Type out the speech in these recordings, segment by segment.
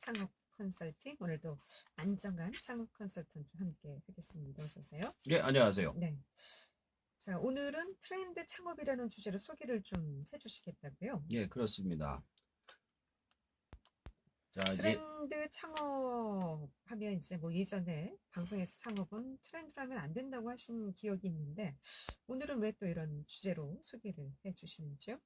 창업 컨설팅, 오늘도 안정환 창업 컨설턴트와 함께 하겠습니다. 어서 오세요. 네, 안녕하세요. 네. 자, 오늘은 트렌드 창업이라는 주제로 소개를 좀 해주시겠다고요? 예, 그렇습니다. 자, 이제 트렌드 창업하면 이제 뭐 예전에 방송에서 창업은 트렌드로 하면 안 된다고 하신 기억이 있는데 오늘은 왜 또 이런 주제로 소개를 해주시는지요?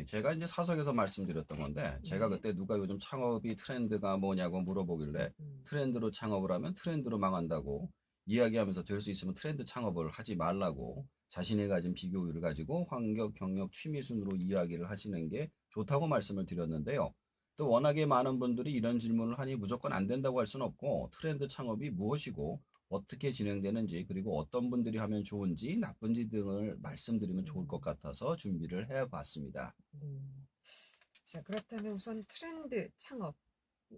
제가 이제 사석에서 말씀드렸던 건데 제가 네. 그때 누가 요즘 창업이 트렌드가 뭐냐고 물어보길래 트렌드로 창업을 하면 트렌드로 망한다고 이야기하면서 될 수 있으면 트렌드 창업을 하지 말라고 자신이 가진 비교율을 가지고 환경, 경력, 취미 순으로 이야기를 하시는 게 좋다고 말씀을 드렸는데요. 또 워낙에 많은 분들이 이런 질문을 하니 무조건 안 된다고 할 수는 없고 트렌드 창업이 무엇이고 어떻게 진행되는지 그리고 어떤 분들이 하면 좋은지 나쁜지 등을 말씀드리면 좋을 것 같아서 준비를 해봤습니다. 자, 그렇다면 우선 트렌드 창업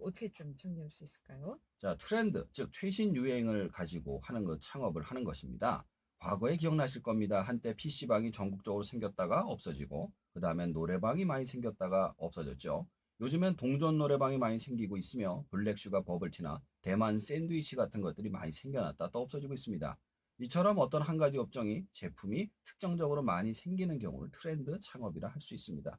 어떻게 좀 정리할 수 있을까요? 자, 트렌드, 즉 최신 유행을 가지고 하는 것, 창업을 하는 것입니다. 과거에 기억나실 겁니다. 한때 PC방이 전국적으로 생겼다가 없어지고 그 다음엔 노래방이 많이 생겼다가 없어졌죠. 요즘엔 동전 노래방이 많이 생기고 있으며 블랙슈가 버블티나 대만 샌드위치 같은 것들이 많이 생겨났다 또 없어지고 있습니다. 이처럼 어떤 한 가지 업종이 제품이 특정적으로 많이 생기는 경우를 트렌드 창업이라 할 수 있습니다.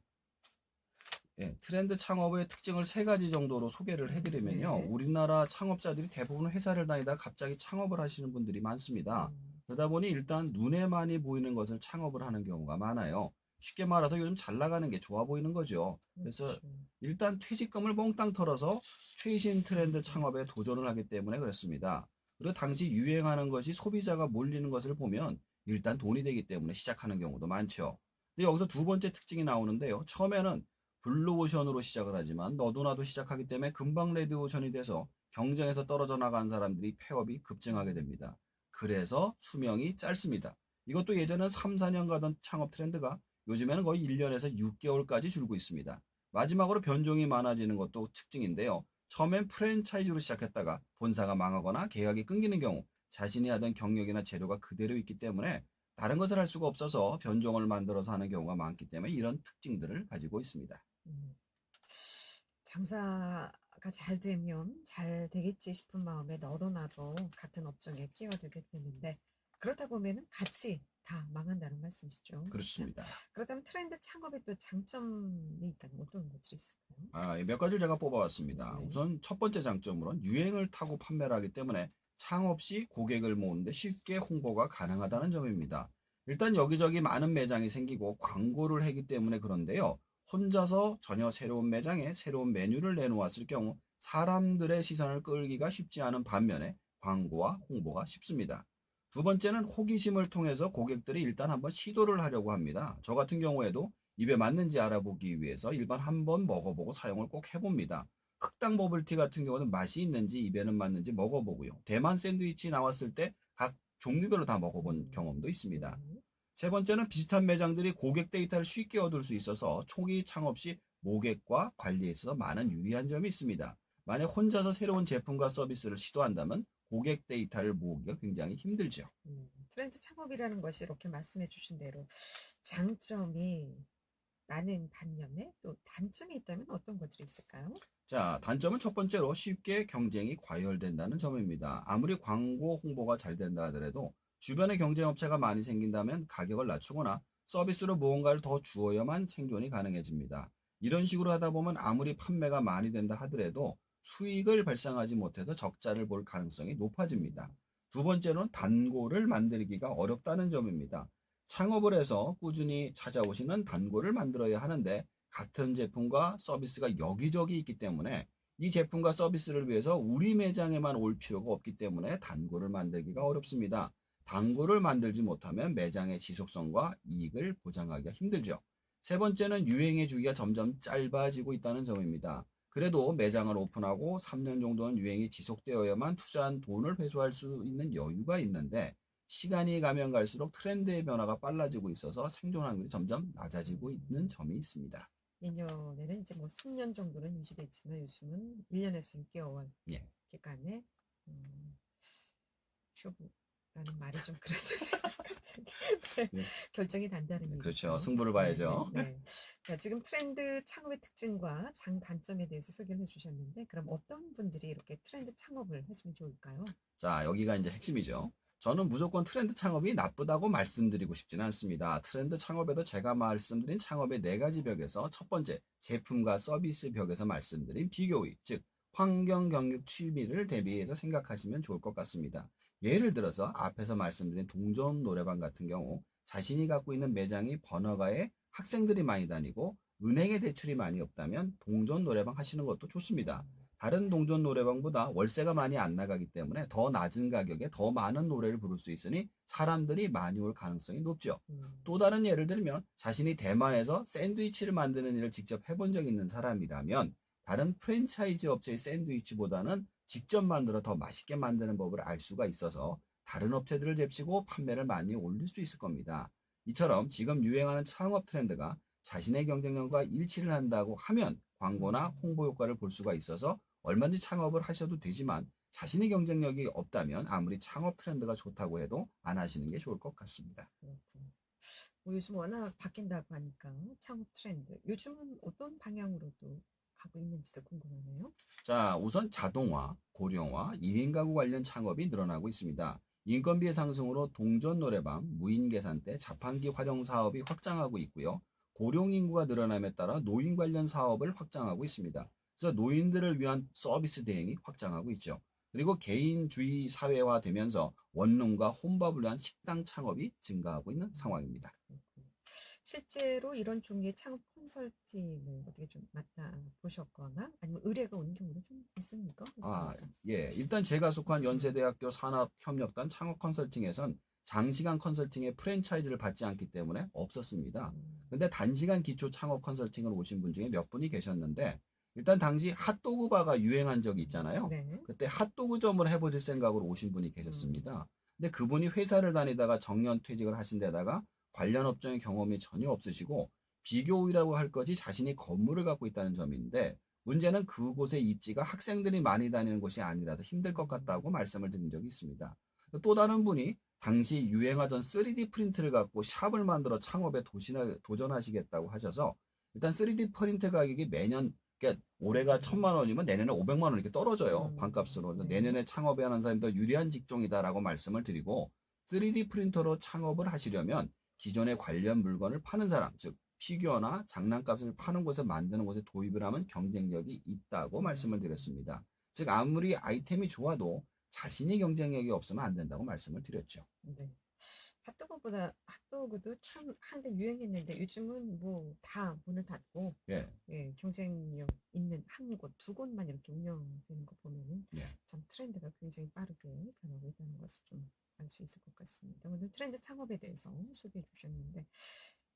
트렌드 창업의 특징을 세 가지 정도로 소개를 해드리면요. 네. 우리나라 창업자들이 대부분 회사를 다니다 갑자기 창업을 하시는 분들이 많습니다. 그러다 보니 일단 눈에 많이 보이는 것을 창업을 하는 경우가 많아요. 쉽게 말해서 요즘 잘 나가는 게 좋아 보이는 거죠. 그래서 그렇죠. 일단 퇴직금을 몽땅 털어서 최신 트렌드 창업에 도전을 하기 때문에 그렇습니다. 그리고 당시 유행하는 것이 소비자가 몰리는 것을 보면 일단 돈이 되기 때문에 시작하는 경우도 많죠. 근데 여기서 두 번째 특징이 나오는데요. 처음에는 블루오션으로 시작을 하지만 너도나도 시작하기 때문에 금방 레드오션이 돼서 경쟁에서 떨어져 나간 사람들이 폐업이 급증하게 됩니다. 그래서 수명이 짧습니다. 이것도 예전엔 3, 4년 가던 창업 트렌드가 요즘에는 거의 1년에서 6개월까지 줄고 있습니다. 마지막으로 변종이 많아지는 것도 특징인데요. 처음엔 프랜차이즈로 시작했다가 본사가 망하거나 계약이 끊기는 경우 자신이 하던 경력이나 재료가 그대로 있기 때문에 다른 것을 할 수가 없어서 변종을 만들어서 하는 경우가 많기 때문에 이런 특징들을 가지고 있습니다. 장사가 잘 되면 잘 되겠지 싶은 마음에 너도 나도 같은 업종에 끼어들게 되는데 그렇다 보면은 같이 다 망한다는 말씀이시죠. 그렇습니다. 그렇다면 트렌드 창업에 또 장점이 있다면 어떤 것들이 있을까요? 몇 가지를 제가 뽑아왔습니다. 네. 우선 첫 번째 장점으로는 유행을 타고 판매를 하기 때문에 창업 시 고객을 모으는데 쉽게 홍보가 가능하다는 점입니다. 일단 여기저기 많은 매장이 생기고 광고를 하기 때문에 그런데요. 혼자서 전혀 새로운 매장에 새로운 메뉴를 내놓았을 경우 사람들의 시선을 끌기가 쉽지 않은 반면에 광고와 홍보가 쉽습니다. 두 번째는 호기심을 통해서 고객들이 일단 한번 시도를 하려고 합니다. 저 같은 경우에도 입에 맞는지 알아보기 위해서 일반 한번 먹어보고 사용을 꼭 해봅니다. 흑당 버블티 같은 경우는 맛이 있는지 입에는 맞는지 먹어보고요. 대만 샌드위치 나왔을 때 각 종류별로 다 먹어본 경험도 있습니다. 세 번째는 비슷한 매장들이 고객 데이터를 쉽게 얻을 수 있어서 초기 창업 시 모객과 관리에 있어서 많은 유리한 점이 있습니다. 만약 혼자서 새로운 제품과 서비스를 시도한다면 고객 데이터를 모으기가 굉장히 힘들죠. 트렌드 창업이라는 것이 이렇게 말씀해 주신 대로 장점이 많은 반면에 또 단점이 있다면 어떤 것들이 있을까요? 자, 단점은 첫 번째로 쉽게 경쟁이 과열된다는 점입니다. 아무리 광고 홍보가 잘 된다 하더라도 주변에 경쟁업체가 많이 생긴다면 가격을 낮추거나 서비스로 무언가를 더 주어야만 생존이 가능해집니다. 이런 식으로 하다 보면 아무리 판매가 많이 된다 하더라도 수익을 발생하지 못해서 적자를 볼 가능성이 높아집니다. 두 번째로는 단골을 만들기가 어렵다는 점입니다. 창업을 해서 꾸준히 찾아오시는 단골을 만들어야 하는데 같은 제품과 서비스가 여기저기 있기 때문에 이 제품과 서비스를 위해서 우리 매장에만 올 필요가 없기 때문에 단골을 만들기가 어렵습니다. 단골을 만들지 못하면 매장의 지속성과 이익을 보장하기가 힘들죠. 세 번째는 유행의 주기가 점점 짧아지고 있다는 점입니다. 그래도 매장을 오픈하고 3년 정도는 유행이 지속되어야만 투자한 돈을 회수할 수 있는 여유가 있는데 시간이 가면 갈수록 트렌드의 변화가 빨라지고 있어서 생존 확률이 점점 낮아지고 있는 점이 있습니다. 내년에는 이제 뭐 3년 정도는 유지됐지만 요즘은 1년에서 6개월 예. 기간에 음, 쇼부 라는 말이 좀 그래서 갑자기 네, 네. 결정이 단다는 그렇죠. 얘기죠. 승부를 봐야죠. 네. 자, 지금 트렌드 창업의 특징과 장단점에 대해서 소개를 해주셨는데, 그럼 어떤 분들이 이렇게 트렌드 창업을 하시면 좋을까요? 자, 여기가 이제 핵심이죠. 저는 무조건 트렌드 창업이 나쁘다고 말씀드리고 싶지는 않습니다. 트렌드 창업에도 제가 말씀드린 창업의 4가지 벽에서 첫 번째, 제품과 서비스 벽에서 말씀드린 비교의, 즉 환경 경영 취미를 대비해서 생각하시면 좋을 것 같습니다. 예를 들어서 앞에서 말씀드린 동전 노래방 같은 경우 자신이 갖고 있는 매장이 번화가에 학생들이 많이 다니고 은행에 대출이 많이 없다면 동전 노래방 하시는 것도 좋습니다. 다른 동전 노래방보다 월세가 많이 안 나가기 때문에 더 낮은 가격에 더 많은 노래를 부를 수 있으니 사람들이 많이 올 가능성이 높죠. 또 다른 예를 들면 자신이 대만에서 샌드위치를 만드는 일을 직접 해본 적 있는 사람이라면 다른 프랜차이즈 업체의 샌드위치보다는 직접 만들어 더 맛있게 만드는 법을 알 수가 있어서 다른 업체들을 제치고 판매를 많이 올릴 수 있을 겁니다. 이처럼 지금 유행하는 창업 트렌드가 자신의 경쟁력과 일치를 한다고 하면 광고나 홍보 효과를 볼 수가 있어서 얼마든지 창업을 하셔도 되지만 자신의 경쟁력이 없다면 아무리 창업 트렌드가 좋다고 해도 안 하시는 게 좋을 것 같습니다. 그렇군요. 뭐 요즘 워낙 바뀐다고 하니까 창업 트렌드. 요즘은 어떤 방향으로도 가고 있는지도 궁금하네요. 자, 우선 자동화, 고령화, 1인 가구 관련 창업이 늘어나고 있습니다. 인건비의 상승으로 동전 노래방, 무인 계산대, 자판기 활용 사업이 확장하고 있고요. 고령 인구가 늘어남에 따라 노인 관련 사업을 확장하고 있습니다. 그래서 노인들을 위한 서비스 대행이 확장하고 있죠. 그리고 개인주의 사회화 되면서 원룸과 혼밥을 위한 식당 창업이 증가하고 있는 상황입니다. 그렇군요. 실제로 이런 종류의 창업 컨설팅을 어떻게 좀 맡아보셨거나 아니면 의뢰가 온 경우도 좀 있습니까? 아, 없습니까? 예. 일단 제가 속한 연세대학교 산업협력단 창업 컨설팅에선 장시간 컨설팅의 프랜차이즈를 받지 않기 때문에 없었습니다. 음, 근데 단시간 기초 창업 컨설팅을 오신 분 중에 몇 분이 계셨는데, 일단 당시 핫도그 바가 유행한 적이 있잖아요. 네. 그때 핫도그점을 해보실 생각으로 오신 분이 계셨습니다. 근데 그분이 회사를 다니다가 정년 퇴직을 하신 데다가 관련 업종의 경험이 전혀 없으시고, 비교우라고 할 것이 자신이 건물을 갖고 있다는 점인데, 문제는 그곳의 입지가 학생들이 많이 다니는 곳이 아니라서 힘들 것 같다고 말씀을 드린 적이 있습니다. 또 다른 분이 당시 유행하던 3D 프린트를 갖고 샵을 만들어 창업에 도전하시겠다고 하셔서 일단 3D 프린트 가격이 매년 그러니까 올해가 1,000만 원이면 내년에 500만 원 이렇게 떨어져요. 반값으로. 그래서 네. 내년에 창업에 하는 사람이 더 유리한 직종이다라고 말씀을 드리고 3D 프린터로 창업을 하시려면 기존의 관련 물건을 파는 사람, 즉 피규어나 장난감을 파는 곳에 만드는 곳에 도입을 하면 경쟁력이 있다고 말씀을 드렸습니다. 즉 아무리 아이템이 좋아도 자신이 경쟁력이 없으면 안 된다고 말씀을 드렸죠. 네. 핫도그도 참 한때 유행했는데 요즘은 뭐 다 문을 닫고 예, 예, 경쟁력 있는 한 곳, 두 곳만 이렇게 운영되는 거 보면은 예. 참 트렌드가 굉장히 빠르게 변하고 있다는 것을 좀 알 수 있을 것 같습니다. 오늘 트렌드 창업에 대해서 소개해 주셨는데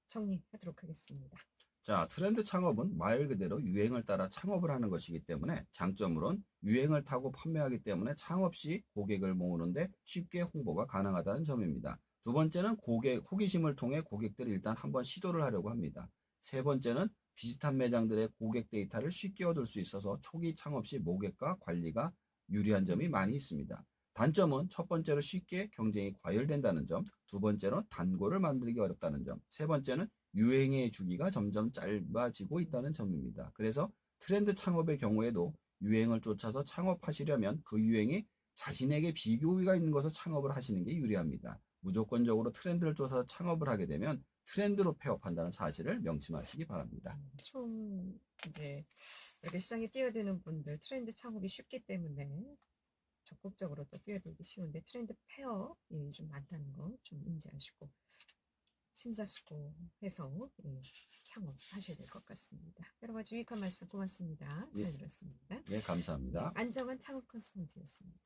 정리하도록 하겠습니다. 자, 트렌드 창업은 말 그대로 유행을 따라 창업을 하는 것이기 때문에 장점으론 유행을 타고 판매하기 때문에 창업 시 고객을 모으는데 쉽게 홍보가 가능하다는 점입니다. 두 번째는 고객 호기심을 통해 고객들이 일단 한번 시도를 하려고 합니다. 세 번째는 비슷한 매장들의 고객 데이터를 쉽게 얻을 수 있어서 초기 창업 시 모객과 관리가 유리한 점이 많이 있습니다. 단점은 첫 번째로 쉽게 경쟁이 과열된다는 점, 두 번째로 단골을 만들기 어렵다는 점, 세 번째는 유행의 주기가 점점 짧아지고 있다는 점입니다. 그래서 트렌드 창업의 경우에도 유행을 쫓아서 창업하시려면 그 유행이 자신에게 비교가 있는 것을 창업을 하시는 게 유리합니다. 무조건적으로 트렌드를 쫓아서 창업을 하게 되면 트렌드로 폐업한다는 사실을 명심하시기 바랍니다. 총 이제 이렇게 시장에 뛰어드는 분들 트렌드 창업이 쉽기 때문에 적극적으로 또 뛰어들기 쉬운데 트렌드 폐업이 좀 많다는 거 좀 인지하시고 심사숙고해서 예, 창업하셔야 될 것 같습니다. 여러 가지 유익한 말씀 고맙습니다. 잘 들었습니다. 네, 감사합니다. 안정환 창업 컨설턴트였습니다.